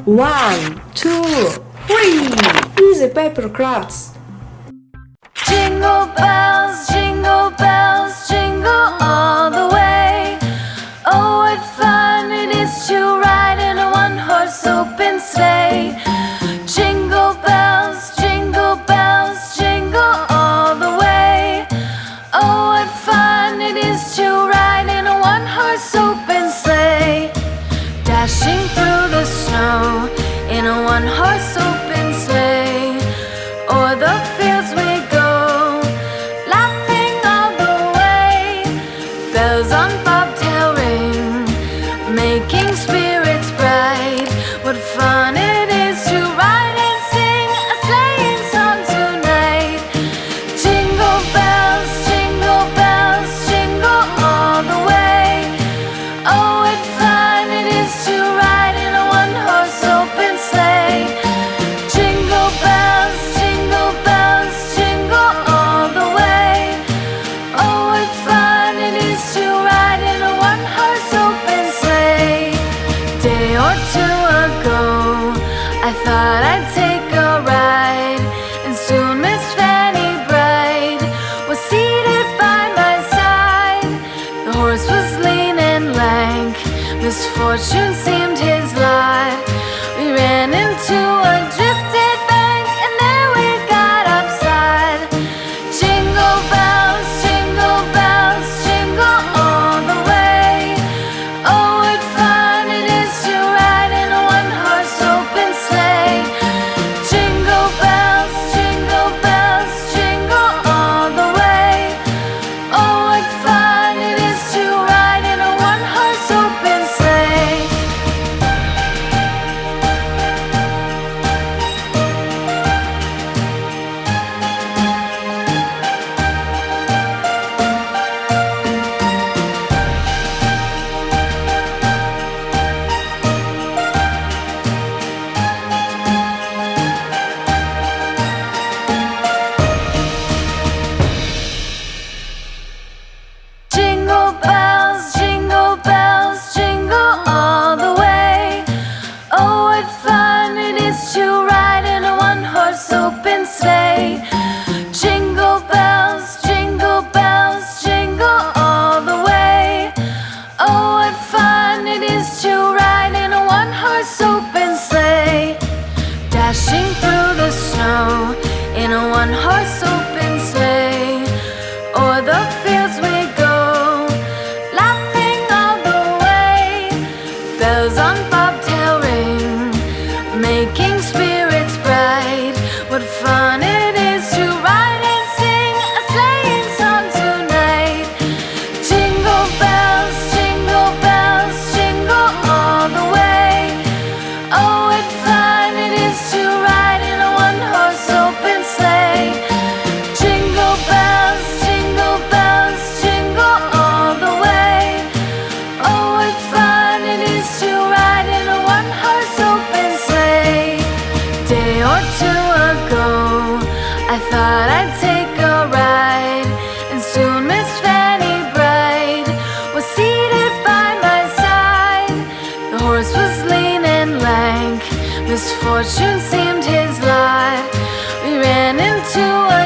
1, 2, 3. Easy paper crafts. Jingle bells, jingle all the way. Oh, what fun it is to ride in a one-horse open sleigh. Jingle bells, jingle all the way. Oh, what fun it is to ride in a one-horse open sleigh. Dashing through the snow in a one-horse open sleigh. O'er the fields we go, laughing all the way. Bells on bobtail ring, making spirits bright. What fun it is to ride and sing a sleighing song tonight. Jingle bells, jingle all the way. Oh, what fun it is to ride in a one-horse open sleigh. Jingle bells, jingle all the way. Oh, what fun it is to ride in a one-horse open sleigh. Day or two ago, I thought I'd take a ride, and soon Miss Fanny Bright was seated by my side. The horse was lean and lank, misfortune seemed his lot. We ran into a drifted bank, and there we got upside. Jingle bells, jingle all the way. Oh, what fun it is to ride in a one-horse open sleigh. Jingle bells, jingle all the way. Oh, what fun it is to ride in a one-horse open sleigh. Jingle bells, jingle all the way. Oh, what fun it is to ride in a one-horse open sleigh. Jingle bells, jingle all the way. Oh, what fun it is to ride in a one-horse open sleigh. Dashing through the snow in a one-horse open sleigh. O'er the fields we go, laughing all the way. Bells on bobtail ring, making spirits bright. What fun it is to ride and sing a sleighing song tonight. Jingle bells, jingle all the way. Oh, what fun it is to ride in a one-horse open sleigh. Jingle bells, jingle all the way. Oh, what fun it is to ride in a one-horse open sleigh. Day or two ago, I thought I'd take a ride, and soon Miss Fanny Bright was seated by my side. The horse was lean and lank, misfortune seemed his lot. We ran into a